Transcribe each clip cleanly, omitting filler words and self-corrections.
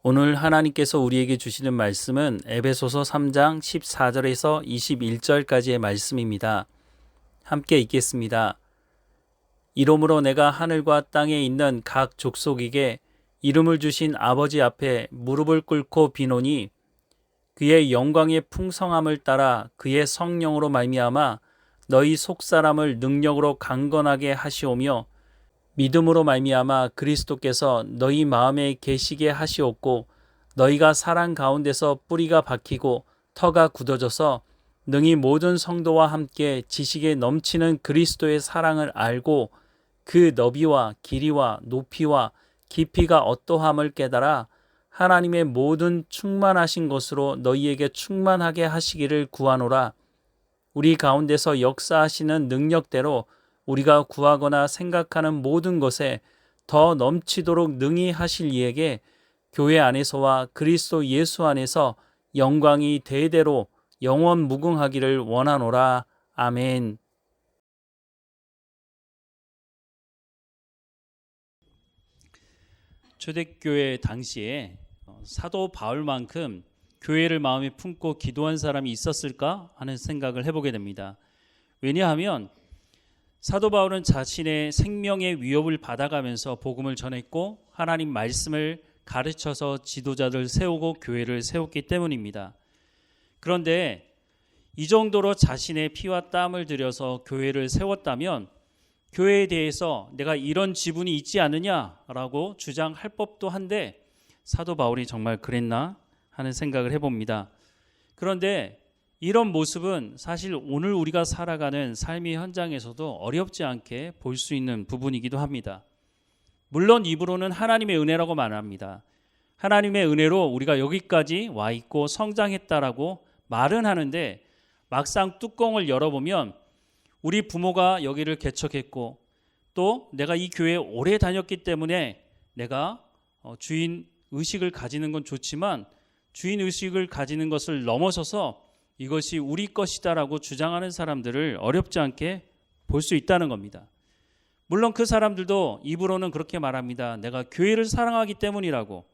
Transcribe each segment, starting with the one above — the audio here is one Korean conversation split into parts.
오늘 하나님께서 우리에게 주시는 말씀은 에베소서 3장 14절에서 21절까지의 말씀입니다. 함께 읽겠습니다. 이러므로 내가 하늘과 땅에 있는 각 족속에게 이름을 주신 아버지 앞에 무릎을 꿇고 비노니 그의 영광의 풍성함을 따라 그의 성령으로 말미암아 너희 속사람을 능력으로 강건하게 하시오며 믿음으로 말미암아 그리스도께서 너희 마음에 계시게 하시옵고 너희가 사랑 가운데서 뿌리가 박히고 터가 굳어져서 능히 모든 성도와 함께 지식에 넘치는 그리스도의 사랑을 알고 그 너비와 길이와 높이와 깊이가 어떠함을 깨달아 하나님의 모든 충만하신 것으로 너희에게 충만하게 하시기를 구하노라. 우리 가운데서 역사하시는 능력대로 우리가 구하거나 생각하는 모든 것에 더 넘치도록 능히 하실 이에게 교회 안에서와 그리스도 예수 안에서 영광이 대대로 영원 무궁하기를 원하노라. 아멘. 초대교회 당시에 사도 바울만큼 교회를 마음에 품고 기도한 사람이 있었을까 하는 생각을 해보게 됩니다. 왜냐하면 사도 바울은 자신의 생명의 위협을 받아가면서 복음을 전했고 하나님 말씀을 가르쳐서 지도자들 세우고 교회를 세웠기 때문입니다. 그런데 이 정도로 자신의 피와 땀을 들여서 교회를 세웠다면 교회에 대해서 내가 이런 지분이 있지 않느냐라고 주장할 법도 한데 사도 바울이 정말 그랬나 하는 생각을 해봅니다. 그런데 이런 모습은 사실 오늘 우리가 살아가는 삶의 현장에서도 어렵지 않게 볼 수 있는 부분이기도 합니다. 물론 입으로는 하나님의 은혜라고 말합니다. 하나님의 은혜로 우리가 여기까지 와 있고 성장했다라고 말은 하는데 막상 뚜껑을 열어보면 우리 부모가 여기를 개척했고 또 내가 이 교회에 오래 다녔기 때문에 내가 주인 의식을 가지는 건 좋지만 주인 의식을 가지는 것을 넘어서서 이것이 우리 것이다라고 주장하는 사람들을 어렵지 않게 볼 수 있다는 겁니다. 물론 그 사람들도 입으로는 그렇게 말합니다. 내가 교회를 사랑하기 때문이라고.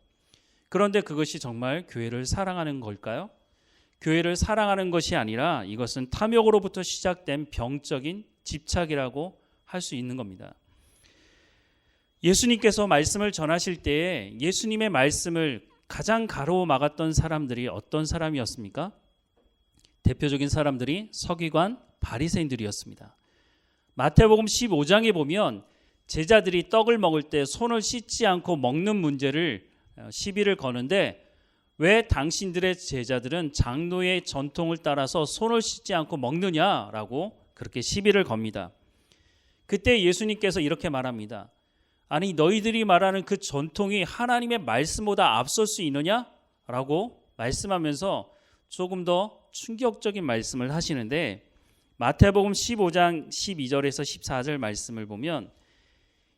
그런데 그것이 정말 교회를 사랑하는 걸까요? 교회를 사랑하는 것이 아니라 이것은 탐욕으로부터 시작된 병적인 집착이라고 할 수 있는 겁니다. 예수님께서 말씀을 전하실 때에 예수님의 말씀을 가장 가로막았던 사람들이 어떤 사람이었습니까? 대표적인 사람들이 서기관, 바리새인들이었습니다. 마태복음 15장에 보면 제자들이 떡을 먹을 때 손을 씻지 않고 먹는 문제를 시비를 거는데 왜 당신들의 제자들은 장로의 전통을 따라서 손을 씻지 않고 먹느냐라고 그렇게 시비를 겁니다. 그때 예수님께서 이렇게 말합니다. 아니 너희들이 말하는 그 전통이 하나님의 말씀보다 앞설 수 있느냐라고 말씀하면서 조금 더 충격적인 말씀을 하시는데 마태복음 15장 12절에서 14절 말씀을 보면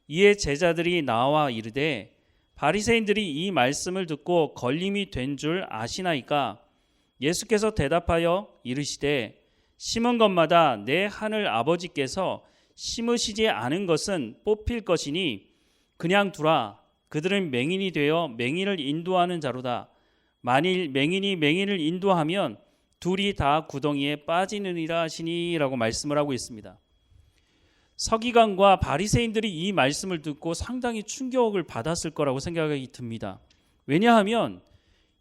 이에 제자들이 나와 이르되 바리새인들이 이 말씀을 듣고 걸림이 된 줄 아시나이까? 예수께서 대답하여 이르시되 심은 것마다 내 하늘 아버지께서 심으시지 않은 것은 뽑힐 것이니 그냥 두라. 그들은 맹인이 되어 맹인을 인도하는 자로다. 만일 맹인이 맹인을 인도하면 둘이 다 구덩이에 빠지느니라 하시니라고 말씀을 하고 있습니다. 서기관과 바리새인들이 이 말씀을 듣고 상당히 충격을 받았을 거라고 생각이 듭니다. 왜냐하면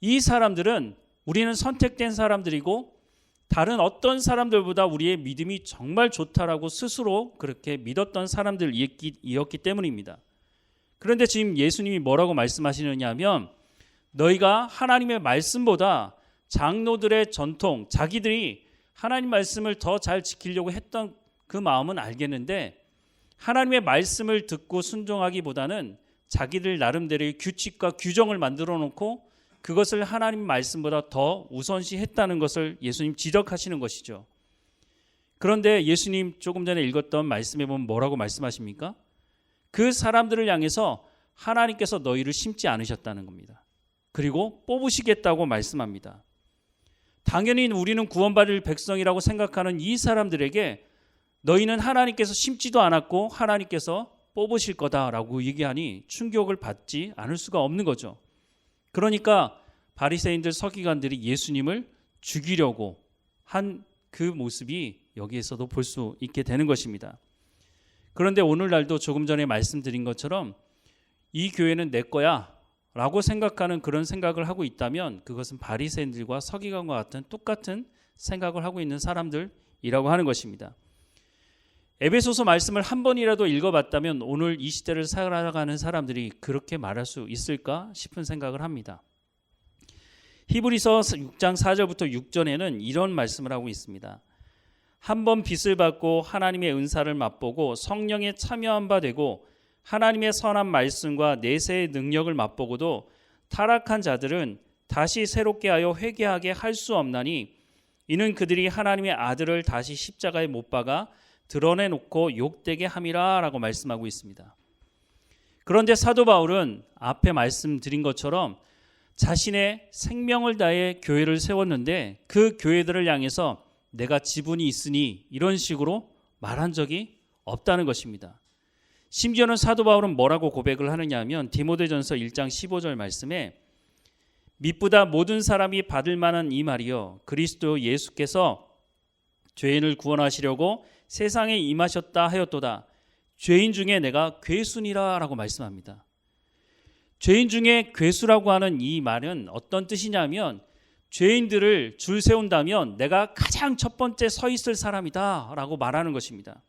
이 사람들은 우리는 선택된 사람들이고 다른 어떤 사람들보다 우리의 믿음이 정말 좋다라고 스스로 그렇게 믿었던 사람들이었기 때문입니다. 그런데 지금 예수님이 뭐라고 말씀하시느냐 하면 너희가 하나님의 말씀보다 장로들의 전통, 자기들이 하나님 말씀을 더 잘 지키려고 했던 그 마음은 알겠는데 하나님의 말씀을 듣고 순종하기보다는 자기들 나름대로의 규칙과 규정을 만들어 놓고 그것을 하나님 말씀보다 더 우선시했다는 것을 예수님 지적하시는 것이죠. 그런데 예수님 조금 전에 읽었던 말씀에 보면 뭐라고 말씀하십니까? 그 사람들을 향해서 하나님께서 너희를 심지 않으셨다는 겁니다. 그리고 뽑으시겠다고 말씀합니다. 당연히 우리는 구원받을 백성이라고 생각하는 이 사람들에게 너희는 하나님께서 심지도 않았고 하나님께서 뽑으실 거다라고 얘기하니 충격을 받지 않을 수가 없는 거죠. 그러니까 바리새인들 서기관들이 예수님을 죽이려고 한 그 모습이 여기에서도 볼 수 있게 되는 것입니다. 그런데 오늘날도 조금 전에 말씀드린 것처럼 이 교회는 내 거야 라고 생각하는 그런 생각을 하고 있다면 그것은 바리새인들과 서기관과 같은 똑같은 생각을 하고 있는 사람들이라고 하는 것입니다. 에베소서 말씀을 한 번이라도 읽어봤다면 오늘 이 시대를 살아가는 사람들이 그렇게 말할 수 있을까 싶은 생각을 합니다. 히브리서 6장 4절부터 6절에는 이런 말씀을 하고 있습니다. 한 번 빚을 받고 하나님의 은사를 맛보고 성령에 참여한 바 되고 하나님의 선한 말씀과 내세의 능력을 맛보고도 타락한 자들은 다시 새롭게 하여 회개하게 할 수 없나니 이는 그들이 하나님의 아들을 다시 십자가에 못 박아 드러내놓고 욕되게 함이라 라고 말씀하고 있습니다. 그런데 사도 바울은 앞에 말씀드린 것처럼 자신의 생명을 다해 교회를 세웠는데 그 교회들을 향해서 내가 지분이 있으니 이런 식으로 말한 적이 없다는 것입니다. 심지어는 사도 바울은 뭐라고 고백을 하느냐 하면 디모데전서 1장 15절 말씀에 미쁘다 모든 사람이 받을 만한 이 말이요 그리스도 예수께서 죄인을 구원하시려고 세상에 임하셨다 하였도다. 죄인 중에 내가 괴순이라 라고 말씀합니다. 죄인 중에 괴수라고 하는 이 말은 어떤 뜻이냐면 죄인들을 줄 세운다면 내가 가장 첫 번째 서 있을 사람이다 라고 말하는 것입니다.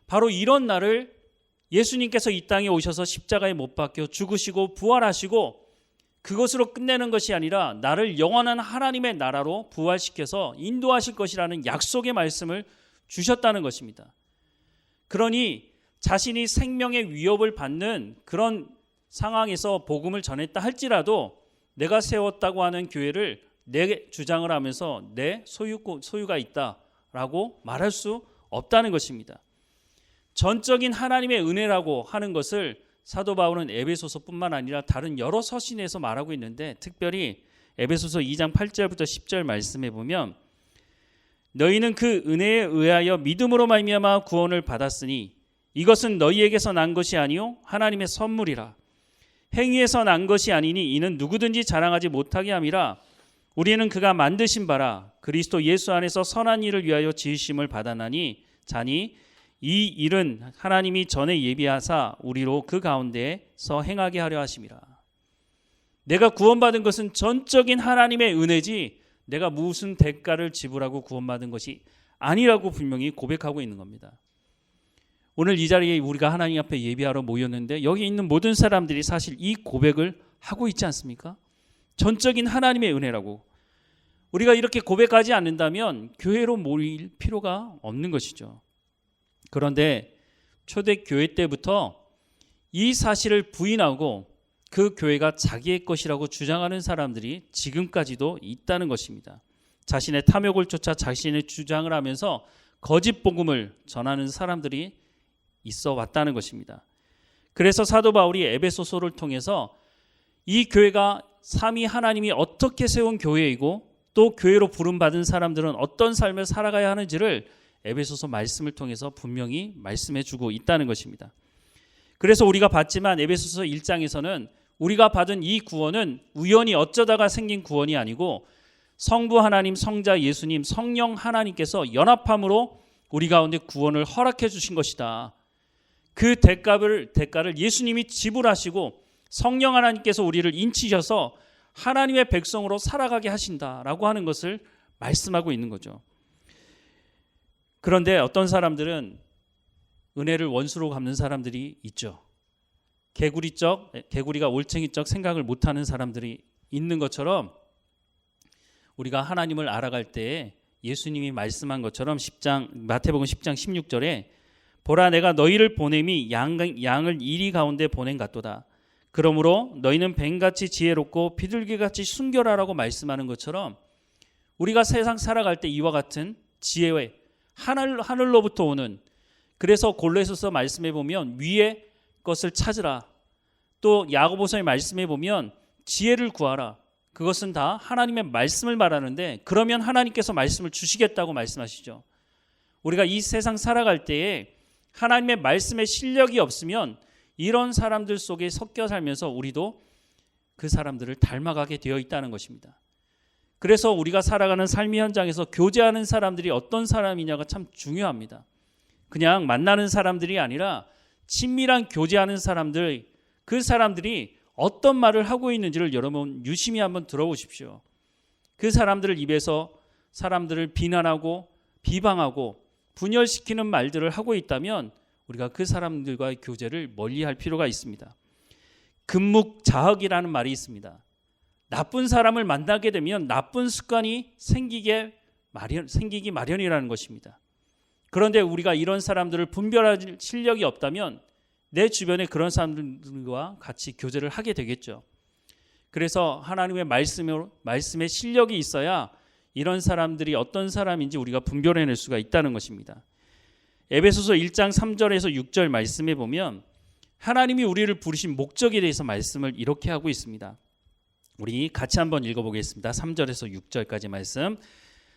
바로 이런 날을 예수님께서 이 땅에 오셔서 십자가에 못 박혀 죽으시고 부활하시고 그것으로 끝내는 것이 아니라 나를 영원한 하나님의 나라로 부활시켜서 인도하실 것이라는 약속의 말씀을 주셨다는 것입니다. 그러니 자신이 생명의 위협을 받는 그런 상황에서 복음을 전했다 할지라도 내가 세웠다고 하는 교회를 내 주장을 하면서 내 소유가 있다라고 말할 수 없다는 것입니다. 전적인 하나님의 은혜라고 하는 것을 사도 바울은 에베소서뿐만 아니라 다른 여러 서신에서 말하고 있는데 특별히 에베소서 2장 8절부터 10절 말씀해 보면 너희는 그 은혜에 의하여 믿음으로 말미암아 구원을 받았으니 이것은 너희에게서 난 것이 아니요 하나님의 선물이라. 행위에서 난 것이 아니니 이는 누구든지 자랑하지 못하게 함이라. 우리는 그가 만드신 바라 그리스도 예수 안에서 선한 일을 위하여 지으심을 받았나니 자니 이 일은 하나님이 전에 예비하사 우리로 그 가운데서 행하게 하려 하심이라. 내가 구원받은 것은 전적인 하나님의 은혜지 내가 무슨 대가를 지불하고 구원받은 것이 아니라고 분명히 고백하고 있는 겁니다. 오늘 이 자리에 우리가 하나님 앞에 예배하러 모였는데 여기 있는 모든 사람들이 사실 이 고백을 하고 있지 않습니까? 전적인 하나님의 은혜라고. 우리가 이렇게 고백하지 않는다면 교회로 모일 필요가 없는 것이죠. 그런데 초대교회 때부터 이 사실을 부인하고 그 교회가 자기의 것이라고 주장하는 사람들이 지금까지도 있다는 것입니다. 자신의 탐욕을 쫓아 자신의 주장을 하면서 거짓 복음을 전하는 사람들이 있어 왔다는 것입니다. 그래서 사도 바울이 에베소서를 통해서 이 교회가 삼위 하나님이 어떻게 세운 교회이고 또 교회로 부름받은 사람들은 어떤 삶을 살아가야 하는지를 에베소서 말씀을 통해서 분명히 말씀해 주고 있다는 것입니다. 그래서 우리가 봤지만 에베소서 1장에서는 우리가 받은 이 구원은 우연히 어쩌다가 생긴 구원이 아니고 성부 하나님, 성자 예수님, 성령 하나님께서 연합함으로 우리 가운데 구원을 허락해 주신 것이다. 그 대가를 예수님이 지불하시고 성령 하나님께서 우리를 인치셔서 하나님의 백성으로 살아가게 하신다라고 하는 것을 말씀하고 있는 거죠. 그런데 어떤 사람들은 은혜를 원수로 갚는 사람들이 있죠. 개구리가 올챙이적 생각을 못하는 사람들이 있는 것처럼 우리가 하나님을 알아갈 때에 예수님이 말씀한 것처럼 마태복음 10장 16절에 보라 내가 너희를 보냄이 양을 이리 가운데 보낸 같도다. 그러므로 너희는 뱀같이 지혜롭고 비둘기같이 순결하라고 말씀하는 것처럼 우리가 세상 살아갈 때 이와 같은 지혜의 하늘로부터 오는, 그래서 골로새서 말씀해 보면 위의 것을 찾으라. 또 야고보서의 말씀해 보면 지혜를 구하라. 그것은 다 하나님의 말씀을 말하는데 그러면 하나님께서 말씀을 주시겠다고 말씀하시죠. 우리가 이 세상 살아갈 때에 하나님의 말씀에 실력이 없으면 이런 사람들 속에 섞여 살면서 우리도 그 사람들을 닮아가게 되어 있다는 것입니다. 그래서 우리가 살아가는 삶의 현장에서 교제하는 사람들이 어떤 사람이냐가 참 중요합니다. 그냥 만나는 사람들이 아니라 친밀한 교제하는 사람들, 그 사람들이 어떤 말을 하고 있는지를 여러분 유심히 한번 들어보십시오. 그 사람들을 입에서 사람들을 비난하고 비방하고 분열시키는 말들을 하고 있다면 우리가 그 사람들과의 교제를 멀리할 필요가 있습니다. 금묵자학이라는 말이 있습니다. 나쁜 사람을 만나게 되면 나쁜 습관이 생기기 마련이라는 것입니다. 그런데 우리가 이런 사람들을 분별할 실력이 없다면 내 주변에 그런 사람들과 같이 교제를 하게 되겠죠. 그래서 하나님의 말씀에 실력이 있어야 이런 사람들이 어떤 사람인지 우리가 분별해낼 수가 있다는 것입니다. 에베소서 1장 3절에서 6절 말씀에 보면 하나님이 우리를 부르신 목적에 대해서 말씀을 이렇게 하고 있습니다. 우리 같이 한번 읽어보겠습니다. 3절에서 6절까지 말씀.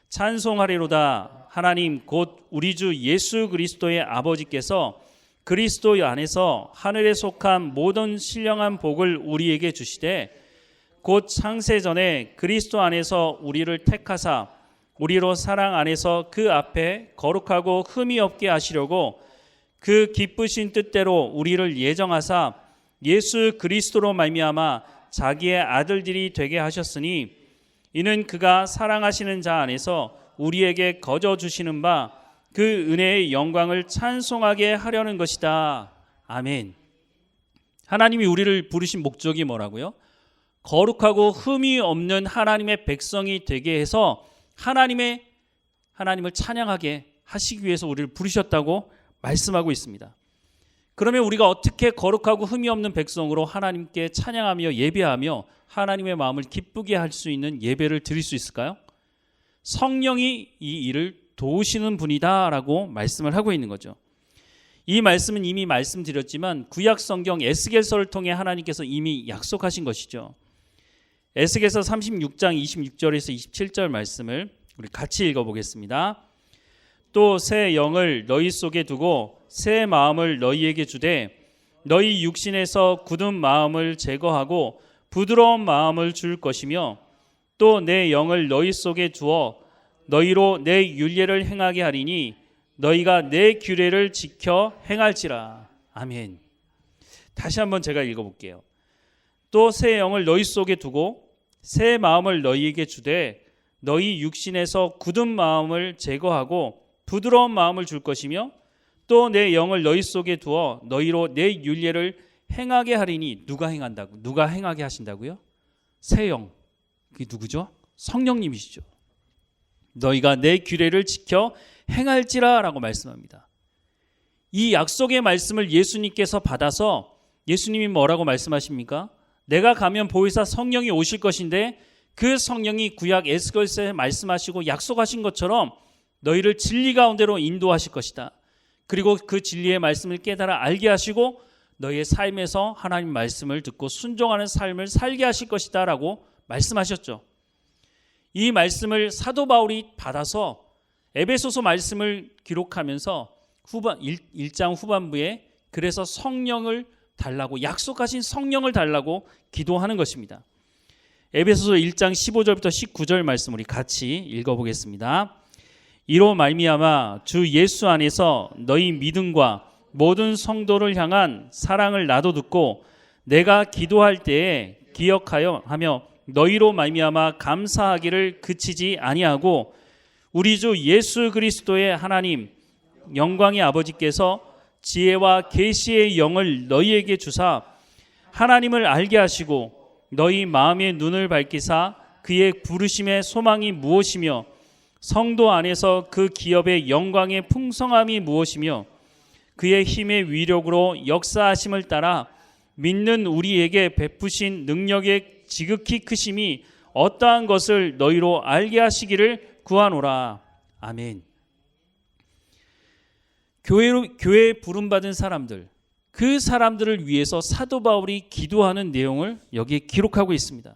찬송하리로다. 하나님 곧 우리 주 예수 그리스도의 아버지께서 그리스도 안에서 하늘에 속한 모든 신령한 복을 우리에게 주시되 곧 창세전에 그리스도 안에서 우리를 택하사 우리로 사랑 안에서 그 앞에 거룩하고 흠이 없게 하시려고 그 기쁘신 뜻대로 우리를 예정하사 예수 그리스도로 말미암아 자기의 아들들이 되게 하셨으니 이는 그가 사랑하시는 자 안에서 우리에게 거저 주시는 바 그 은혜의 영광을 찬송하게 하려는 것이다. 아멘. 하나님이 우리를 부르신 목적이 뭐라고요? 거룩하고 흠이 없는 하나님의 백성이 되게 해서 하나님을 찬양하게 하시기 위해서 우리를 부르셨다고 말씀하고 있습니다. 그러면 우리가 어떻게 거룩하고 흠이 없는 백성으로 하나님께 찬양하며 예배하며 하나님의 마음을 기쁘게 할 수 있는 예배를 드릴 수 있을까요? 성령이 이 일을 도우시는 분이다라고 말씀을 하고 있는 거죠. 이 말씀은 이미 말씀드렸지만 구약 성경 에스겔서를 통해 하나님께서 이미 약속하신 것이죠. 에스겔서 36장 26절에서 27절 말씀을 우리 같이 읽어보겠습니다. 또 새 영을 너희 속에 두고 새 마음을 너희에게 주되 너희 육신에서 굳은 마음을 제거하고 부드러운 마음을 줄 것이며 또 내 영을 너희 속에 두어 너희로 내 율례를 행하게 하리니 너희가 내 규례를 지켜 행할지라. 아멘. 다시 한번 제가 읽어볼게요. 또 새 영을 너희 속에 두고 새 마음을 너희에게 주되 너희 육신에서 굳은 마음을 제거하고 부드러운 마음을 줄 것이며 또 내 영을 너희 속에 두어 너희로 내 율례를 행하게 하리니 누가 행하게 하신다고요? 새 영. 그게 누구죠? 성령님이시죠. 너희가 내 규례를 지켜 행할지라 라고 말씀합니다. 이 약속의 말씀을 예수님께서 받아서 예수님이 뭐라고 말씀하십니까? 내가 가면 보혜사 성령이 오실 것인데 그 성령이 구약 에스겔서에 말씀하시고 약속하신 것처럼 너희를 진리 가운데로 인도하실 것이다. 그리고 그 진리의 말씀을 깨달아 알게 하시고 너희의 삶에서 하나님 말씀을 듣고 순종하는 삶을 살게 하실 것이다 라고 말씀하셨죠. 이 말씀을 사도 바울이 받아서 에베소서 말씀을 기록하면서 1장 후반부에 그래서 성령을 달라고 약속하신 성령을 달라고 기도하는 것입니다. 에베소서 1장 15절부터 19절 말씀 우리 같이 읽어보겠습니다. 이로 말미암아 주 예수 안에서 너희 믿음과 모든 성도를 향한 사랑을 나도 듣고 내가 기도할 때에 기억하여 하며 너희로 말미암아 감사하기를 그치지 아니하고 우리 주 예수 그리스도의 하나님 영광의 아버지께서 지혜와 계시의 영을 너희에게 주사 하나님을 알게 하시고 너희 마음의 눈을 밝히사 그의 부르심의 소망이 무엇이며 성도 안에서 그 기업의 영광의 풍성함이 무엇이며 그의 힘의 위력으로 역사하심을 따라 믿는 우리에게 베푸신 능력의 지극히 크심이 어떠한 것을 너희로 알게 하시기를 구하노라. 아멘. 교회에 부름받은 사람들, 그 사람들을 위해서 사도 바울이 기도하는 내용을 여기에 기록하고 있습니다.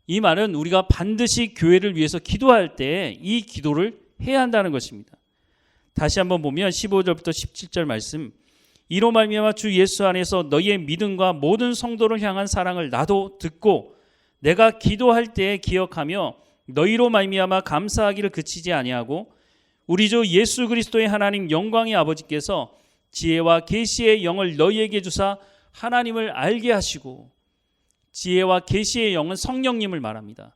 이 말은 우리가 반드시 교회를 위해서 기도할 때 이 기도를 해야 한다는 것입니다. 다시 한번 보면 15절부터 17절 말씀. 이로 말미암아 주 예수 안에서 너희의 믿음과 모든 성도를 향한 사랑을 나도 듣고 내가 기도할 때에 기억하며 너희로 말미암아 감사하기를 그치지 아니하고 우리 주 예수 그리스도의 하나님 영광의 아버지께서 지혜와 계시의 영을 너희에게 주사 하나님을 알게 하시고, 지혜와 계시의 영은 성령님을 말합니다.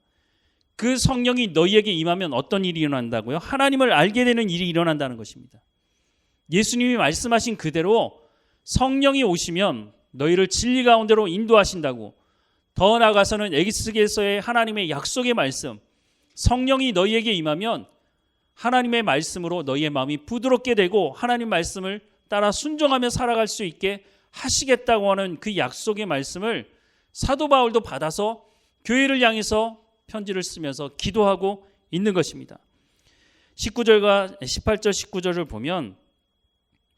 그 성령이 너희에게 임하면 어떤 일이 일어난다고요? 하나님을 알게 되는 일이 일어난다는 것입니다. 예수님이 말씀하신 그대로 성령이 오시면 너희를 진리 가운데로 인도하신다고. 더 나아가서는 에스겔서의 하나님의 약속의 말씀, 성령이 너희에게 임하면 하나님의 말씀으로 너희의 마음이 부드럽게 되고 하나님 말씀을 따라 순종하며 살아갈 수 있게 하시겠다고 하는 그 약속의 말씀을 사도 바울도 받아서 교회를 향해서 편지를 쓰면서 기도하고 있는 것입니다. 18절 19절을 보면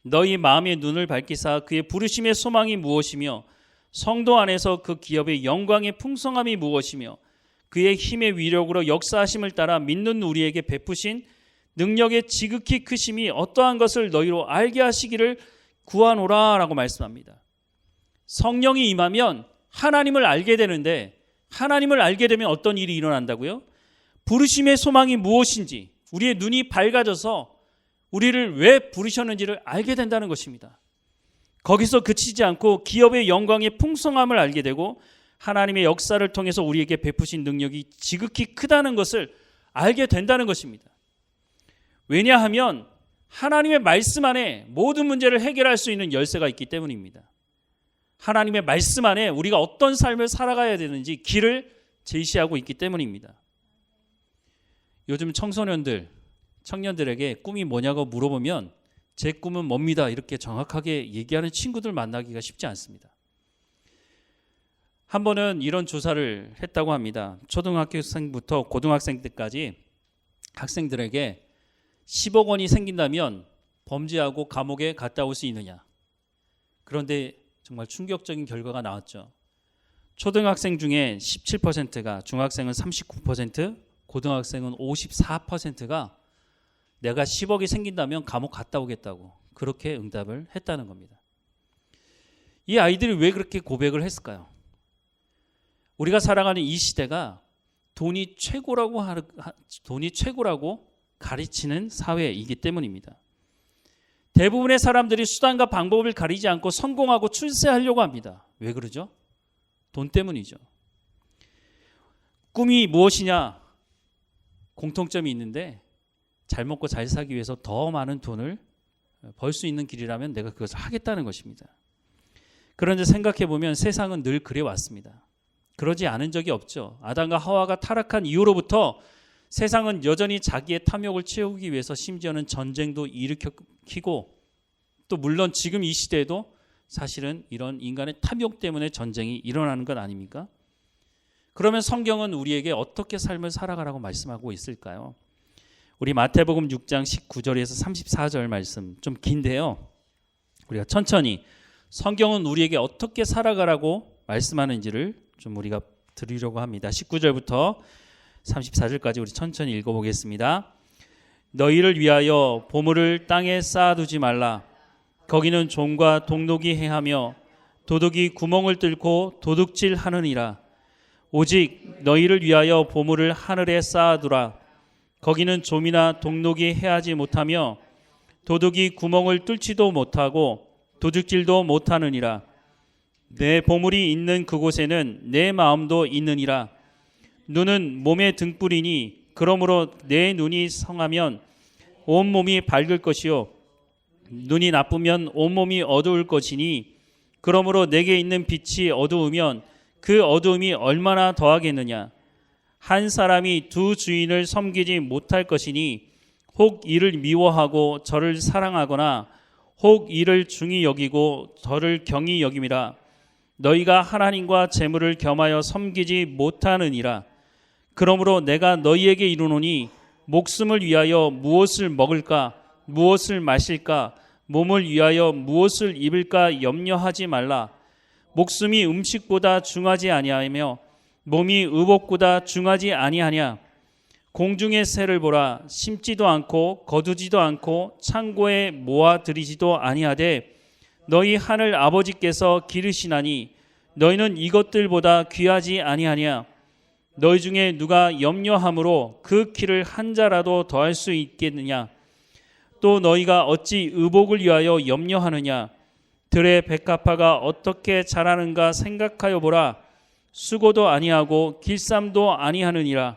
너희 마음의 눈을 밝히사 그의 부르심의 소망이 무엇이며 성도 안에서 그 기업의 영광의 풍성함이 무엇이며 그의 힘의 위력으로 역사하심을 따라 믿는 우리에게 베푸신 능력의 지극히 크심이 어떠한 것을 너희로 알게 하시기를 구하노라 라고 말씀합니다. 성령이 임하면 하나님을 알게 되는데, 하나님을 알게 되면 어떤 일이 일어난다고요? 부르심의 소망이 무엇인지, 우리의 눈이 밝아져서 우리를 왜 부르셨는지를 알게 된다는 것입니다. 거기서 그치지 않고 기업의 영광의 풍성함을 알게 되고 하나님의 역사를 통해서 우리에게 베푸신 능력이 지극히 크다는 것을 알게 된다는 것입니다. 왜냐하면 하나님의 말씀 안에 모든 문제를 해결할 수 있는 열쇠가 있기 때문입니다. 하나님의 말씀 안에 우리가 어떤 삶을 살아가야 되는지 길을 제시하고 있기 때문입니다. 요즘 청년들에게 꿈이 뭐냐고 물어보면 제 꿈은 뭡니다, 이렇게 정확하게 얘기하는 친구들 만나기가 쉽지 않습니다. 한 번은 이런 조사를 했다고 합니다. 초등학생부터 고등학생 때까지 학생들에게 10억 원이 생긴다면 범죄하고 감옥에 갔다 올 수 있느냐. 그런데 정말 충격적인 결과가 나왔죠. 초등학생 중에 17%가, 중학생은 39%, 고등학생은 54%가 내가 10억이 생긴다면 감옥 갔다 오겠다고 그렇게 응답을 했다는 겁니다. 이 아이들이 왜 그렇게 고백을 했을까요? 우리가 살아가는 이 시대가 돈이 최고라고 가르치는 사회이기 때문입니다. 대부분의 사람들이 수단과 방법을 가리지 않고 성공하고 출세하려고 합니다. 왜 그러죠? 돈 때문이죠. 꿈이 무엇이냐? 공통점이 있는데 잘 먹고 잘 살기 위해서 더 많은 돈을 벌 수 있는 길이라면 내가 그것을 하겠다는 것입니다. 그런데 생각해 보면 세상은 늘 그래왔습니다. 그러지 않은 적이 없죠. 아담과 하와가 타락한 이후로부터 세상은 여전히 자기의 탐욕을 채우기 위해서 심지어는 전쟁도 일으키고, 또 물론 지금 이 시대에도 사실은 이런 인간의 탐욕 때문에 전쟁이 일어나는 것 아닙니까? 그러면 성경은 우리에게 어떻게 삶을 살아가라고 말씀하고 있을까요? 우리 마태복음 6장 19절에서 34절 말씀, 좀 긴데요, 우리가 천천히 성경은 우리에게 어떻게 살아가라고 말씀하는지를 좀 우리가 들으려고 합니다. 19절부터 34절까지 우리 천천히 읽어보겠습니다. 너희를 위하여 보물을 땅에 쌓아두지 말라. 거기는 종과 동록이 해하며 도둑이 구멍을 뚫고 도둑질하느니라. 오직 너희를 위하여 보물을 하늘에 쌓아두라. 거기는 좀이나 동록이 해하지 못하며 도둑이 구멍을 뚫지도 못하고 도둑질도 못하느니라. 내 보물이 있는 그곳에는 내 마음도 있느니라. 눈은 몸의 등불이니 그러므로 내 눈이 성하면 온몸이 밝을 것이요 눈이 나쁘면 온몸이 어두울 것이니 그러므로 내게 있는 빛이 어두우면 그 어두움이 얼마나 더하겠느냐. 한 사람이 두 주인을 섬기지 못할 것이니 혹 이를 미워하고 저를 사랑하거나 혹 이를 중히 여기고 저를 경히 여김이라. 너희가 하나님과 재물을 겸하여 섬기지 못하느니라. 그러므로 내가 너희에게 이르노니 목숨을 위하여 무엇을 먹을까, 무엇을 마실까, 몸을 위하여 무엇을 입을까 염려하지 말라. 목숨이 음식보다 중하지 아니하며 몸이 의복보다 중하지 아니하냐. 공중의 새를 보라. 심지도 않고 거두지도 않고 창고에 모아 들이지도 아니하되 너희 하늘 아버지께서 기르시나니 너희는 이것들보다 귀하지 아니하냐. 너희 중에 누가 염려함으로 그 키를 한 자라도 더할 수 있겠느냐. 또 너희가 어찌 의복을 위하여 염려하느냐. 들의 백합화가 어떻게 자라는가 생각하여 보라. 수고도 아니하고 길쌈도 아니하느니라.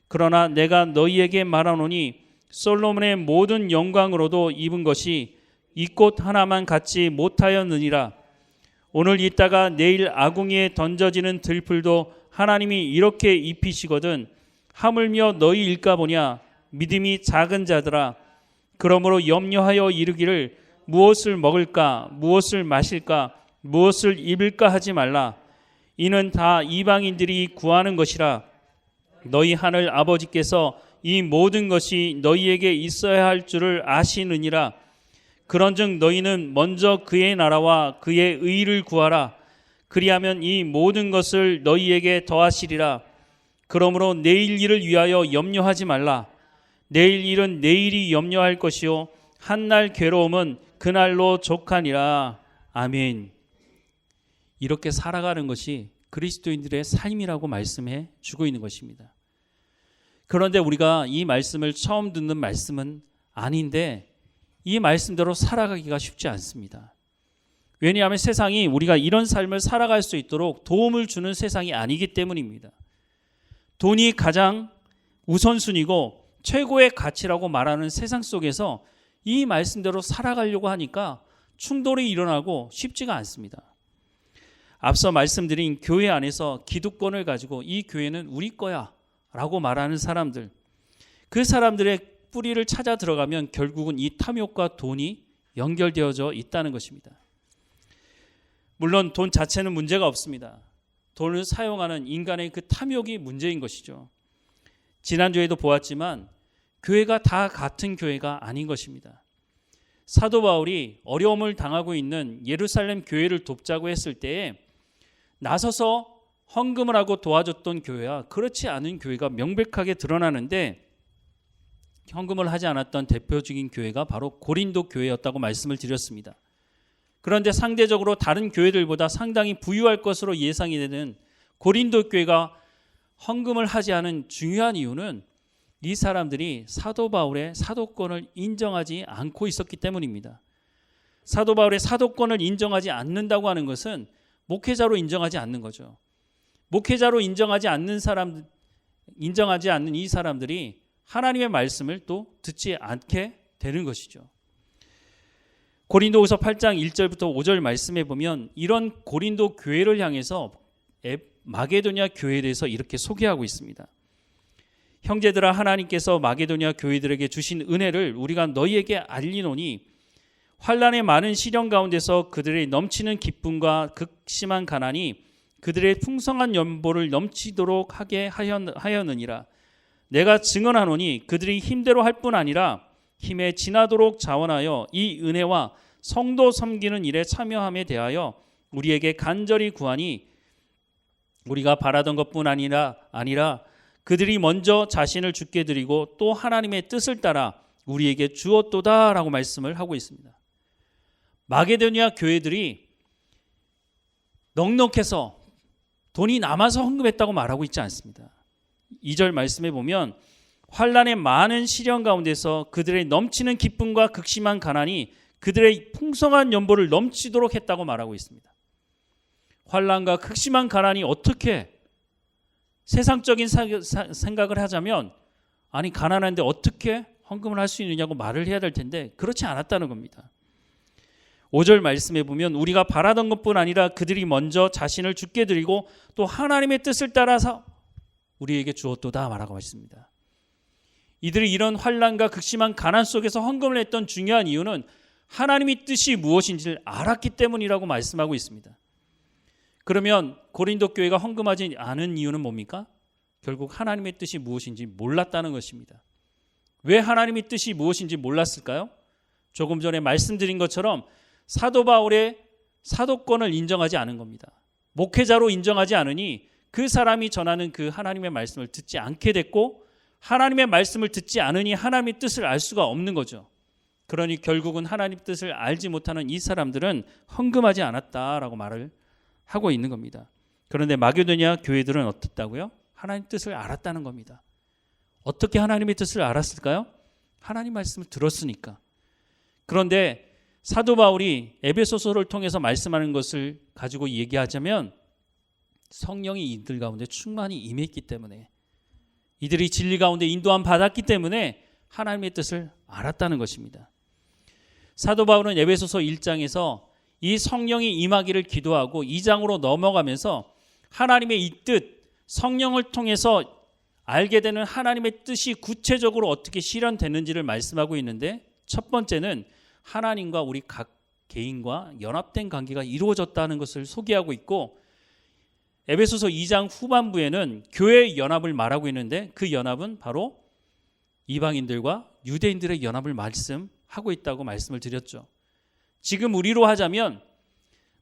그러나 내가 너희에게 말하노니 솔로몬의 모든 영광으로도 입은 것이 이 꽃 하나만 갖지 못하였느니라. 오늘 있다가 내일 아궁이에 던져지는 들풀도 하나님이 이렇게 입히시거든 하물며 너희일까 보냐. 믿음이 작은 자들아. 그러므로 염려하여 이르기를 무엇을 먹을까, 무엇을 마실까, 무엇을 입을까 하지 말라. 이는 다 이방인들이 구하는 것이라. 너희 하늘 아버지께서 이 모든 것이 너희에게 있어야 할 줄을 아시느니라. 그런즉 너희는 먼저 그의 나라와 그의 의를 구하라. 그리하면 이 모든 것을 너희에게 더하시리라. 그러므로 내일 일을 위하여 염려하지 말라. 내일 일은 내일이 염려할 것이요 한날 괴로움은 그날로 족하니라. 아멘. 이렇게 살아가는 것이 그리스도인들의 삶이라고 말씀해 주고 있는 것입니다. 그런데 우리가 이 말씀을 처음 듣는 말씀은 아닌데 이 말씀대로 살아가기가 쉽지 않습니다. 왜냐하면 세상이 우리가 이런 삶을 살아갈 수 있도록 도움을 주는 세상이 아니기 때문입니다. 돈이 가장 우선순위고 최고의 가치라고 말하는 세상 속에서 이 말씀대로 살아가려고 하니까 충돌이 일어나고 쉽지가 않습니다. 앞서 말씀드린 교회 안에서 기득권을 가지고 이 교회는 우리 거야 라고 말하는 사람들, 그 사람들의 뿌리를 찾아 들어가면 결국은 이 탐욕과 돈이 연결되어져 있다는 것입니다. 물론 돈 자체는 문제가 없습니다. 돈을 사용하는 인간의 그 탐욕이 문제인 것이죠. 지난주에도 보았지만 교회가 다 같은 교회가 아닌 것입니다. 사도 바울이 어려움을 당하고 있는 예루살렘 교회를 돕자고 했을 때에 나서서 헌금을 하고 도와줬던 교회와 그렇지 않은 교회가 명백하게 드러나는데 헌금을 하지 않았던 대표적인 교회가 바로 고린도 교회였다고 말씀을 드렸습니다. 그런데 상대적으로 다른 교회들보다 상당히 부유할 것으로 예상이 되는 고린도 교회가 헌금을 하지 않은 중요한 이유는 이 사람들이 사도 바울의 사도권을 인정하지 않고 있었기 때문입니다. 사도 바울의 사도권을 인정하지 않는다고 하는 것은 목회자로 인정하지 않는 거죠. 목회자로 인정하지 않는 이 사람들이 하나님의 말씀을 또 듣지 않게 되는 것이죠. 고린도후서 8장 1절부터 5절 말씀에 보면 이런 고린도 교회를 향해서 마게도냐 교회에 대해서 이렇게 소개하고 있습니다. 형제들아, 하나님께서 마게도냐 교회들에게 주신 은혜를 우리가 너희에게 알리노니 환난의 많은 시련 가운데서 그들의 넘치는 기쁨과 극심한 가난이 그들의 풍성한 연보를 넘치도록 하게 하였느니라. 내가 증언하노니 그들이 힘대로 할 뿐 아니라 힘에 지나도록 자원하여 이 은혜와 성도 섬기는 일에 참여함에 대하여 우리에게 간절히 구하니 우리가 바라던 것뿐 아니라 그들이 먼저 자신을 주께 드리고 또 하나님의 뜻을 따라 우리에게 주었도다라고 말씀을 하고 있습니다. 마게도냐 교회들이 넉넉해서 돈이 남아서 헌금했다고 말하고 있지 않습니다. 2절 말씀에 보면 환난의 많은 시련 가운데서 그들의 넘치는 기쁨과 극심한 가난이 그들의 풍성한 연보를 넘치도록 했다고 말하고 있습니다. 환난과 극심한 가난이 어떻게 세상적인 생각을 하자면 아니 가난한데 어떻게 헌금을 할 수 있느냐고 말을 해야 될 텐데 그렇지 않았다는 겁니다. 5절 말씀에 보면 우리가 바라던 것뿐 아니라 그들이 먼저 자신을 주께 드리고 또 하나님의 뜻을 따라서 우리에게 주었도다 말하고 있습니다. 이들이 이런 환난과 극심한 가난 속에서 헌금을 했던 중요한 이유는 하나님의 뜻이 무엇인지를 알았기 때문이라고 말씀하고 있습니다. 그러면 고린도 교회가 헌금하지 않은 이유는 뭡니까? 결국 하나님의 뜻이 무엇인지 몰랐다는 것입니다. 왜 하나님의 뜻이 무엇인지 몰랐을까요? 조금 전에 말씀드린 것처럼 사도 바울의 사도권을 인정하지 않은 겁니다. 목회자로 인정하지 않으니 그 사람이 전하는 그 하나님의 말씀을 듣지 않게 됐고 하나님의 말씀을 듣지 않으니 하나님의 뜻을 알 수가 없는 거죠. 그러니 결국은 하나님 뜻을 알지 못하는 이 사람들은 헌금하지 않았다라고 말을 하고 있는 겁니다. 그런데 마게도냐 교회들은 어떻다고요? 하나님 뜻을 알았다는 겁니다. 어떻게 하나님의 뜻을 알았을까요? 하나님 말씀을 들었으니까. 그런데 사도 바울이 에베소서를 통해서 말씀하는 것을 가지고 얘기하자면 성령이 이들 가운데 충만히 임했기 때문에, 이들이 진리 가운데 인도함 받았기 때문에 하나님의 뜻을 알았다는 것입니다. 사도 바울은 에베소서 1장에서 이 성령이 임하기를 기도하고 2장으로 넘어가면서 하나님의 이 뜻, 성령을 통해서 알게 되는 하나님의 뜻이 구체적으로 어떻게 실현되는지를 말씀하고 있는데, 첫 번째는 하나님과 우리 각 개인과 연합된 관계가 이루어졌다는 것을 소개하고 있고, 에베소서 2장 후반부에는 교회의 연합을 말하고 있는데 그 연합은 바로 이방인들과 유대인들의 연합을 말씀하고 있다고 말씀을 드렸죠. 지금 우리로 하자면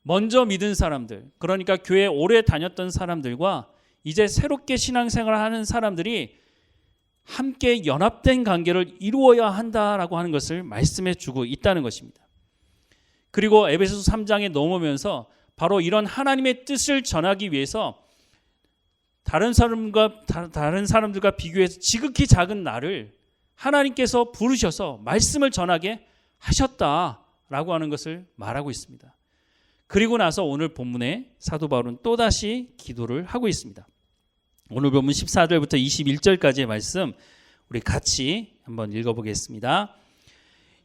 먼저 믿은 사람들, 그러니까 교회에 오래 다녔던 사람들과 이제 새롭게 신앙생활을 하는 사람들이 함께 연합된 관계를 이루어야 한다라고 하는 것을 말씀해 주고 있다는 것입니다. 그리고 에베소서 3장에 넘으면서 바로 이런 하나님의 뜻을 전하기 위해서 다른 사람들과 비교해서 지극히 작은 나를 하나님께서 부르셔서 말씀을 전하게 하셨다라고 하는 것을 말하고 있습니다. 그리고 나서 오늘 본문에 사도 바울은 또다시 기도를 하고 있습니다. 오늘 본문 14절부터 21절까지의 말씀 우리 같이 한번 읽어보겠습니다.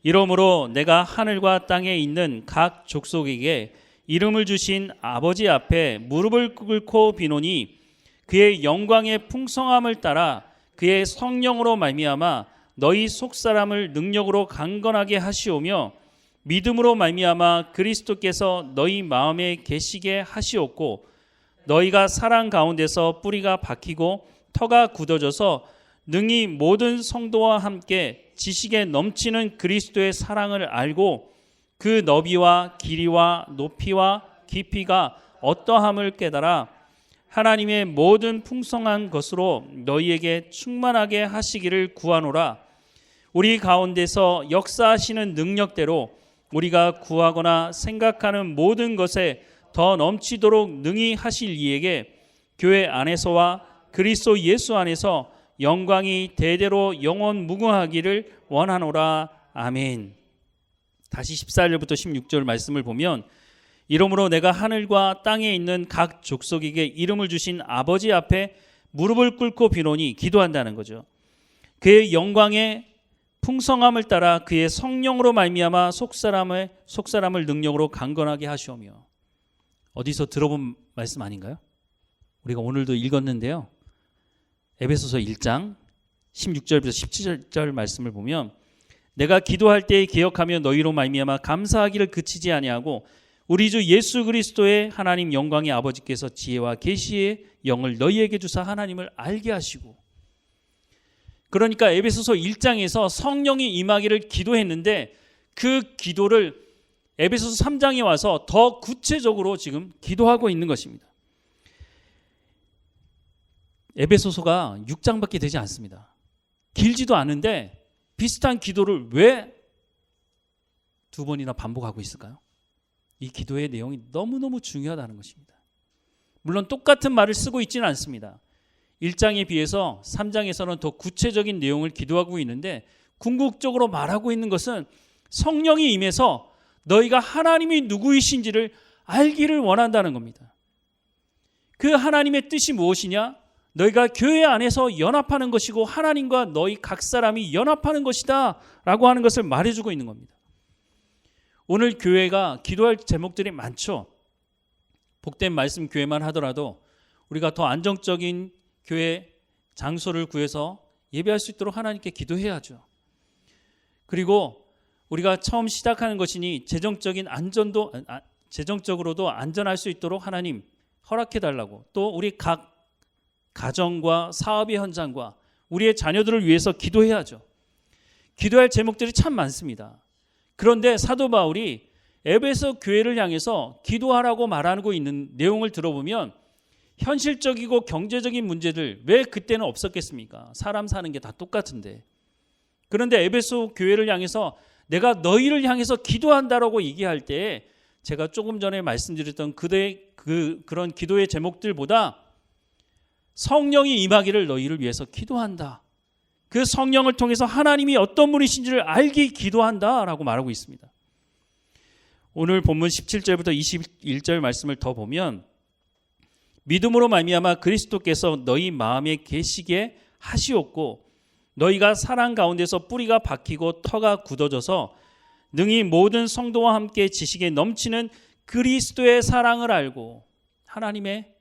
이러므로 내가 하늘과 땅에 있는 각 족속에게 이름을 주신 아버지 앞에 무릎을 꿇고 비노니 그의 영광의 풍성함을 따라 그의 성령으로 말미암아 너희 속사람을 능력으로 강건하게 하시오며 믿음으로 말미암아 그리스도께서 너희 마음에 계시게 하시옵고 너희가 사랑 가운데서 뿌리가 박히고 터가 굳어져서 능히 모든 성도와 함께 지식에 넘치는 그리스도의 사랑을 알고 그 너비와 길이와 높이와 깊이가 어떠함을 깨달아 하나님의 모든 풍성한 것으로 너희에게 충만하게 하시기를 구하노라. 우리 가운데서 역사하시는 능력대로 우리가 구하거나 생각하는 모든 것에 더 넘치도록 능히 하실 이에게 교회 안에서와 그리스도 예수 안에서 영광이 대대로 영원 무궁하기를 원하노라. 아멘. 다시 14절부터 16절 말씀을 보면 이러므로 내가 하늘과 땅에 있는 각 족속에게 이름을 주신 아버지 앞에 무릎을 꿇고 비노니 기도한다는 거죠. 그의 영광의 풍성함을 따라 그의 성령으로 말미암아 속사람을 능력으로 강건하게 하시오며. 어디서 들어본 말씀 아닌가요? 우리가 오늘도 읽었는데요. 에베소서 1장 16절부터 17절 말씀을 보면 내가 기도할 때에 기억하며 너희로 말미암아 감사하기를 그치지 아니하고 우리 주 예수 그리스도의 하나님 영광의 아버지께서 지혜와 계시의 영을 너희에게 주사 하나님을 알게 하시고. 그러니까 에베소서 1장에서 성령이 임하기를 기도했는데 그 기도를 에베소서 3장에 와서 더 구체적으로 지금 기도하고 있는 것입니다. 에베소서가 6장밖에 되지 않습니다. 길지도 않은데 비슷한 기도를 왜 두 번이나 반복하고 있을까요? 이 기도의 내용이 너무너무 중요하다는 것입니다. 물론 똑같은 말을 쓰고 있지는 않습니다. 1장에 비해서 3장에서는 더 구체적인 내용을 기도하고 있는데 궁극적으로 말하고 있는 것은 성령이 임해서 너희가 하나님이 누구이신지를 알기를 원한다는 겁니다. 그 하나님의 뜻이 무엇이냐? 너희가 교회 안에서 연합하는 것이고 하나님과 너희 각 사람이 연합하는 것이다 라고 하는 것을 말해주고 있는 겁니다. 오늘 교회가 기도할 제목들이 많죠. 복된 말씀 교회만 하더라도 우리가 더 안정적인 교회 장소를 구해서 예배할 수 있도록 하나님께 기도해야죠. 그리고 우리가 처음 시작하는 것이니 재정적으로도 안전할 수 있도록 하나님 허락해달라고, 또 우리 각 가정과 사업의 현장과 우리의 자녀들을 위해서 기도해야죠. 기도할 제목들이 참 많습니다. 그런데 사도 바울이 에베소 교회를 향해서 기도하라고 말하고 있는 내용을 들어보면 현실적이고 경제적인 문제들 왜 그때는 없었겠습니까? 사람 사는 게 다 똑같은데. 그런데 에베소 교회를 향해서 내가 너희를 향해서 기도한다라고 얘기할 때 제가 조금 전에 말씀드렸던 그런 기도의 제목들보다 성령이 임하기를 너희를 위해서 기도한다. 그 성령을 통해서 하나님이 어떤 분이신지를 알기 기도한다라고 말하고 있습니다. 오늘 본문 17절부터 21절 말씀을 더 보면 믿음으로 말미암아 그리스도께서 너희 마음에 계시게 하시옵고 너희가 사랑 가운데서 뿌리가 박히고 터가 굳어져서 능히 모든 성도와 함께 지식에 넘치는 그리스도의 사랑을 알고 하나님의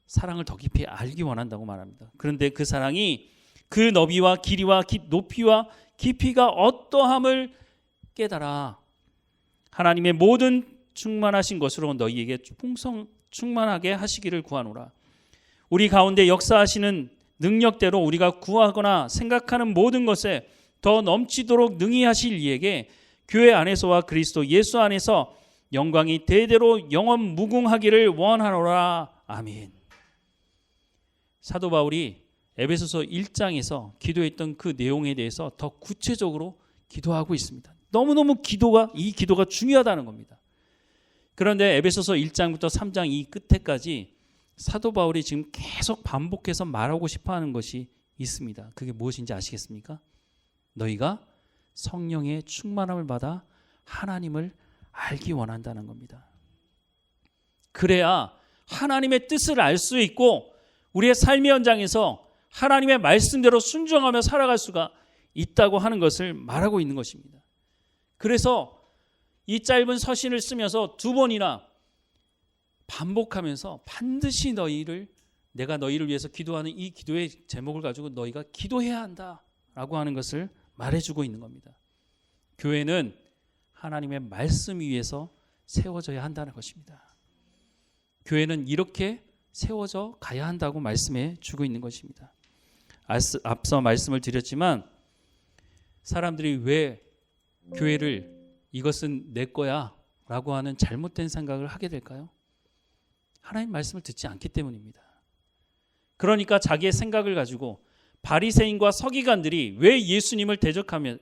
사랑을 더 깊이 알기 원한다고 말합니다. 그런데 그 사랑이 그 너비와 길이와 높이와 깊이가 어떠함을 깨달아 하나님의 모든 충만하신 것으로 너희에게 충만하게 하시기를 구하노라. 우리 가운데 역사하시는 능력대로 우리가 구하거나 생각하는 모든 것에 더 넘치도록 능히 하실 이에게 교회 안에서와 그리스도 예수 안에서 영광이 대대로 영원 무궁하기를 원하노라. 아멘. 사도 바울이 에베소서 1장에서 기도했던 그 내용에 대해서 더 구체적으로 기도하고 있습니다. 너무너무 이 기도가 중요하다는 겁니다. 그런데 에베소서 1장부터 3장 이 끝에까지 사도 바울이 지금 계속 반복해서 말하고 싶어하는 것이 있습니다. 그게 무엇인지 아시겠습니까? 너희가 성령의 충만함을 받아 하나님을 알기 원한다는 겁니다. 그래야 하나님의 뜻을 알 수 있고 우리의 삶의 현장에서 하나님의 말씀대로 순종하며 살아갈 수가 있다고 하는 것을 말하고 있는 것입니다. 그래서 이 짧은 서신을 쓰면서 2번이나 반복하면서 반드시 내가 너희를 위해서 기도하는 이 기도의 제목을 가지고 너희가 기도해야 한다라고 하는 것을 말해주고 있는 겁니다. 교회는 하나님의 말씀 위에서 세워져야 한다는 것입니다. 교회는 이렇게 세워져 가야 한다고 말씀해 주고 있는 것입니다. 앞서 말씀을 드렸지만 사람들이 왜 교회를 이것은 내 거야 라고 하는 잘못된 생각을 하게 될까요? 하나님 말씀을 듣지 않기 때문입니다. 그러니까 자기의 생각을 가지고 바리새인과 서기관들이 왜 예수님을 대적하며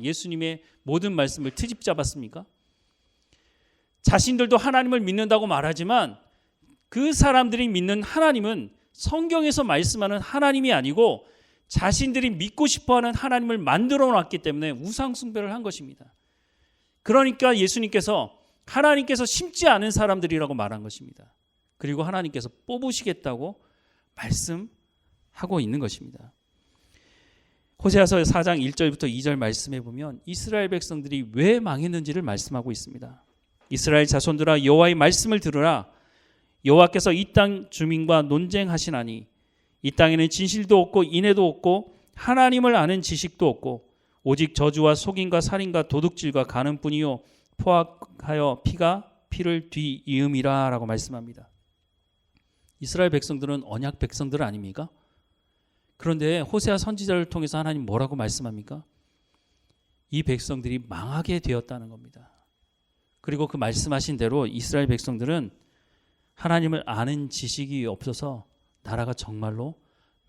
예수님의 모든 말씀을 트집 잡았습니까? 자신들도 하나님을 믿는다고 말하지만 그 사람들이 믿는 하나님은 성경에서 말씀하는 하나님이 아니고 자신들이 믿고 싶어하는 하나님을 만들어 놨기 때문에 우상 숭배를 한 것입니다. 그러니까 예수님께서 하나님께서 심지 않은 사람들이라고 말한 것입니다. 그리고 하나님께서 뽑으시겠다고 말씀하고 있는 것입니다. 호세아서 4장 1절부터 2절 말씀해 보면 이스라엘 백성들이 왜 망했는지를 말씀하고 있습니다. 이스라엘 자손들아 여호와의 말씀을 들으라. 여호와께서 이 땅 주민과 논쟁하시나니 이 땅에는 진실도 없고 인애도 없고 하나님을 아는 지식도 없고 오직 저주와 속임과 살인과 도둑질과 간음뿐이요 포악하여 피를 뒤이음이라 라고 말씀합니다. 이스라엘 백성들은 언약 백성들 아닙니까? 그런데 호세아 선지자를 통해서 하나님 뭐라고 말씀합니까? 이 백성들이 망하게 되었다는 겁니다. 그리고 그 말씀하신 대로 이스라엘 백성들은 하나님을 아는 지식이 없어서 나라가 정말로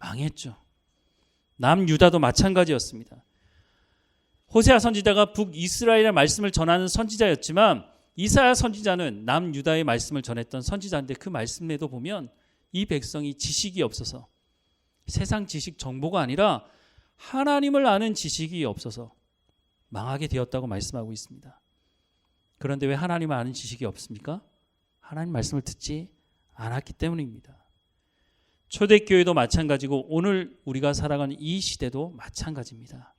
망했죠. 남유다도 마찬가지였습니다. 호세아 선지자가 북이스라엘의 말씀을 전하는 선지자였지만 이사야 선지자는 남유다의 말씀을 전했던 선지자인데 그 말씀에도 보면 이 백성이 지식이 없어서 세상 지식 정보가 아니라 하나님을 아는 지식이 없어서 망하게 되었다고 말씀하고 있습니다. 그런데 왜 하나님을 아는 지식이 없습니까? 하나님 말씀을 듣지 않았기 때문입니다. 초대교회도 마찬가지고 오늘 우리가 살아가는 이 시대도 마찬가지입니다.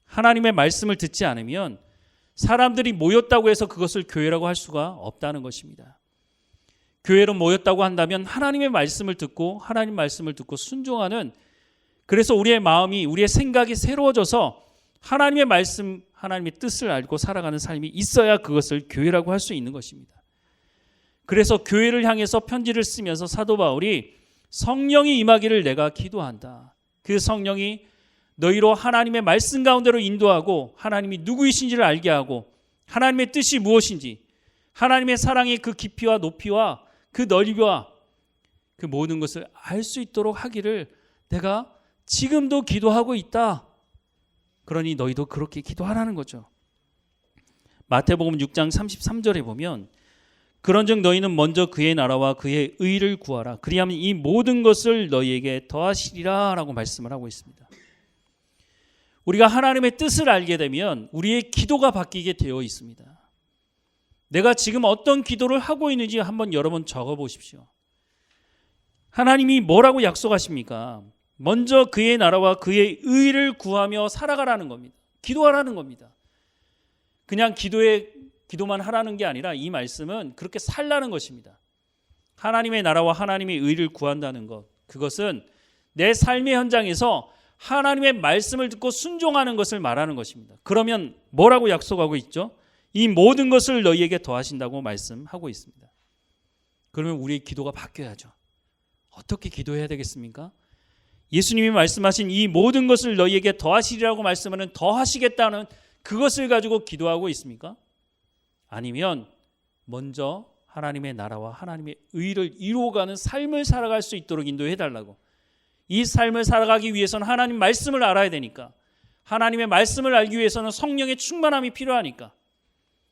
하나님의 말씀을 듣지 않으면 사람들이 모였다고 해서 그것을 교회라고 할 수가 없다는 것입니다. 교회로 모였다고 한다면 하나님의 말씀을 듣고 하나님 말씀을 듣고 순종하는, 그래서 우리의 마음이 우리의 생각이 새로워져서 하나님의 말씀, 하나님의 뜻을 알고 살아가는 삶이 있어야 그것을 교회라고 할 수 있는 것입니다. 그래서 교회를 향해서 편지를 쓰면서 사도 바울이 성령이 임하기를 내가 기도한다. 그 성령이 너희로 하나님의 말씀 가운데로 인도하고 하나님이 누구이신지를 알게 하고 하나님의 뜻이 무엇인지, 하나님의 사랑의 그 깊이와 높이와 그 넓이와 그 모든 것을 알 수 있도록 하기를 내가 지금도 기도하고 있다. 그러니 너희도 그렇게 기도하라는 거죠. 마태복음 6장 33절에 보면 그런즉 너희는 먼저 그의 나라와 그의 의를 구하라. 그리하면 이 모든 것을 너희에게 더하시리라 라고 말씀을 하고 있습니다. 우리가 하나님의 뜻을 알게 되면 우리의 기도가 바뀌게 되어 있습니다. 내가 지금 어떤 기도를 하고 있는지 한번 여러분 적어보십시오. 하나님이 뭐라고 약속하십니까? 먼저 그의 나라와 그의 의를 구하며 살아가라는 겁니다. 기도하라는 겁니다. 그냥 기도만 하라는 게 아니라 이 말씀은 그렇게 살라는 것입니다. 하나님의 나라와 하나님의 의를 구한다는 것, 그것은 내 삶의 현장에서 하나님의 말씀을 듣고 순종하는 것을 말하는 것입니다. 그러면 뭐라고 약속하고 있죠? 이 모든 것을 너희에게 더하신다고 말씀하고 있습니다. 그러면 우리의 기도가 바뀌어야죠. 어떻게 기도해야 되겠습니까? 예수님이 말씀하신 이 모든 것을 너희에게 더하시리라고 말씀하는 더하시겠다는 그것을 가지고 기도하고 있습니까? 아니면 먼저 하나님의 나라와 하나님의 의를 이루어가는 삶을 살아갈 수 있도록 인도해달라고. 이 삶을 살아가기 위해서는 하나님 말씀을 알아야 되니까, 하나님의 말씀을 알기 위해서는 성령의 충만함이 필요하니까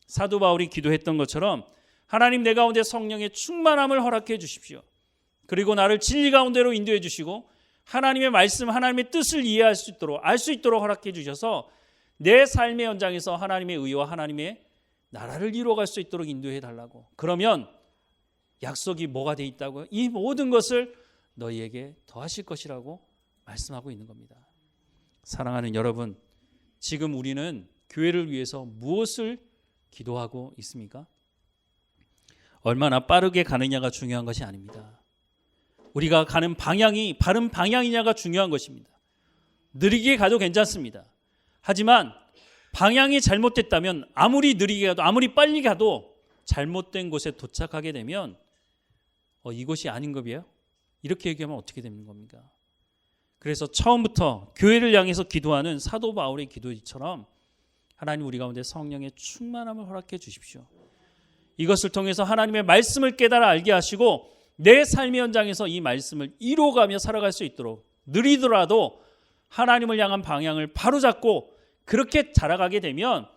사도 바울이 기도했던 것처럼 하나님 내 가운데 성령의 충만함을 허락해 주십시오. 그리고 나를 진리 가운데로 인도해 주시고 하나님의 말씀, 하나님의 뜻을 이해할 수 있도록, 알 수 있도록 허락해 주셔서 내 삶의 현장에서 하나님의 의와 하나님의 나라를 이루어갈 수 있도록 인도해 달라고. 그러면 약속이 뭐가 돼 있다고요? 이 모든 것을 너희에게 더하실 것이라고 말씀하고 있는 겁니다. 사랑하는 여러분, 지금 우리는 교회를 위해서 무엇을 기도하고 있습니까? 얼마나 빠르게 가느냐가 중요한 것이 아닙니다. 우리가 가는 방향이 바른 방향이냐가 중요한 것입니다. 느리게 가도 괜찮습니다. 하지만 방향이 잘못됐다면 아무리 느리게 가도 아무리 빨리 가도 잘못된 곳에 도착하게 되면 이것이 아닌 겁이에요? 이렇게 얘기하면 어떻게 되는 겁니까? 그래서 처음부터 교회를 향해서 기도하는 사도 바울의 기도처럼 하나님 우리 가운데 성령의 충만함을 허락해 주십시오. 이것을 통해서 하나님의 말씀을 깨달아 알게 하시고 내 삶의 현장에서 이 말씀을 이루어가며 살아갈 수 있도록, 느리더라도 하나님을 향한 방향을 바로잡고 그렇게 자라가게 되면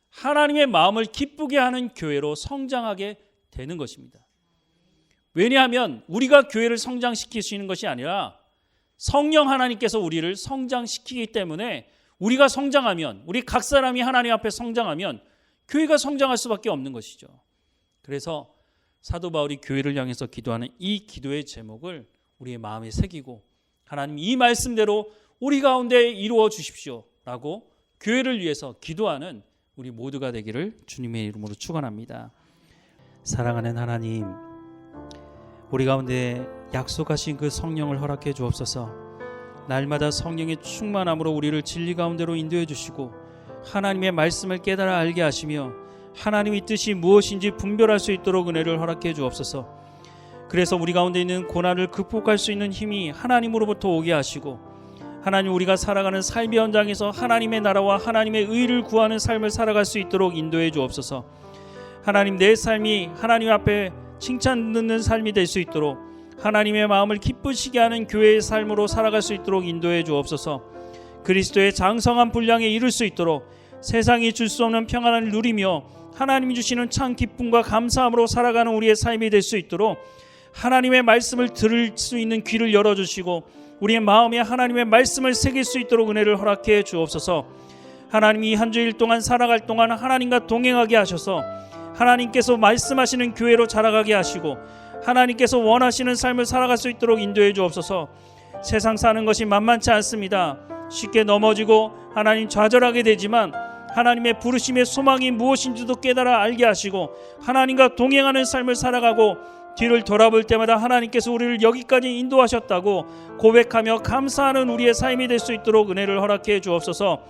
하나님의 마음을 기쁘게 하는 교회로 성장하게 되는 것입니다. 왜냐하면 우리가 교회를 성장시키시는 것이 아니라 성령 하나님께서 우리를 성장시키기 때문에 우리가 성장하면, 우리 각 사람이 하나님 앞에 성장하면 교회가 성장할 수밖에 없는 것이죠. 그래서 사도 바울이 교회를 향해서 기도하는 이 기도의 제목을 우리의 마음에 새기고 하나님 이 말씀대로 우리 가운데 이루어 주십시오 라고 교회를 위해서 기도하는 우리 모두가 되기를 주님의 이름으로 축원합니다. 사랑하는 하나님, 우리 가운데 약속하신 그 성령을 허락해 주옵소서. 날마다 성령의 충만함으로 우리를 진리 가운데로 인도해 주시고 하나님의 말씀을 깨달아 알게 하시며 하나님의 뜻이 무엇인지 분별할 수 있도록 은혜를 허락해 주옵소서. 그래서 우리 가운데 있는 고난을 극복할 수 있는 힘이 하나님으로부터 오게 하시고 하나님 우리가 살아가는 삶의 현장에서 하나님의 나라와 하나님의 의를 구하는 삶을 살아갈 수 있도록 인도해 주옵소서. 하나님 내 삶이 하나님 앞에 칭찬 듣는 삶이 될 수 있도록 하나님의 마음을 기쁘시게 하는 교회의 삶으로 살아갈 수 있도록 인도해 주옵소서. 그리스도의 장성한 분량에 이룰 수 있도록 세상이 줄 수 없는 평안을 누리며 하나님이 주시는 참 기쁨과 감사함으로 살아가는 우리의 삶이 될 수 있도록 하나님의 말씀을 들을 수 있는 귀를 열어주시고 우리의 마음에 하나님의 말씀을 새길 수 있도록 은혜를 허락해 주옵소서. 하나님이 한 주일 동안 살아갈 동안 하나님과 동행하게 하셔서 하나님께서 말씀하시는 교회로 자라가게 하시고 하나님께서 원하시는 삶을 살아갈 수 있도록 인도해 주옵소서. 세상 사는 것이 만만치 않습니다. 쉽게 넘어지고 하나님 좌절하게 되지만 하나님의 부르심의 소망이 무엇인지도 깨달아 알게 하시고 하나님과 동행하는 삶을 살아가고 뒤를 돌아볼 때마다 하나님께서 우리를 여기까지 인도하셨다고 고백하며 감사하는 우리의 삶이 될 수 있도록 은혜를 허락해 주옵소서.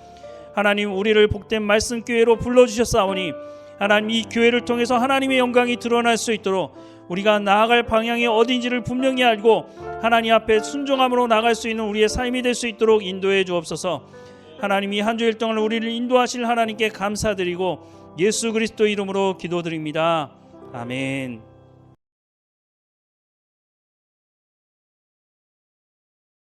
하나님 우리를 복된 말씀교회로 불러주셨사오니 하나님 이 교회를 통해서 하나님의 영광이 드러날 수 있도록 우리가 나아갈 방향이 어딘지를 분명히 알고 하나님 앞에 순종함으로 나갈 수 있는 우리의 삶이 될 수 있도록 인도해 주옵소서. 하나님이 한 주일 동안 우리를 인도하실 하나님께 감사드리고 예수 그리스도 이름으로 기도드립니다. 아멘.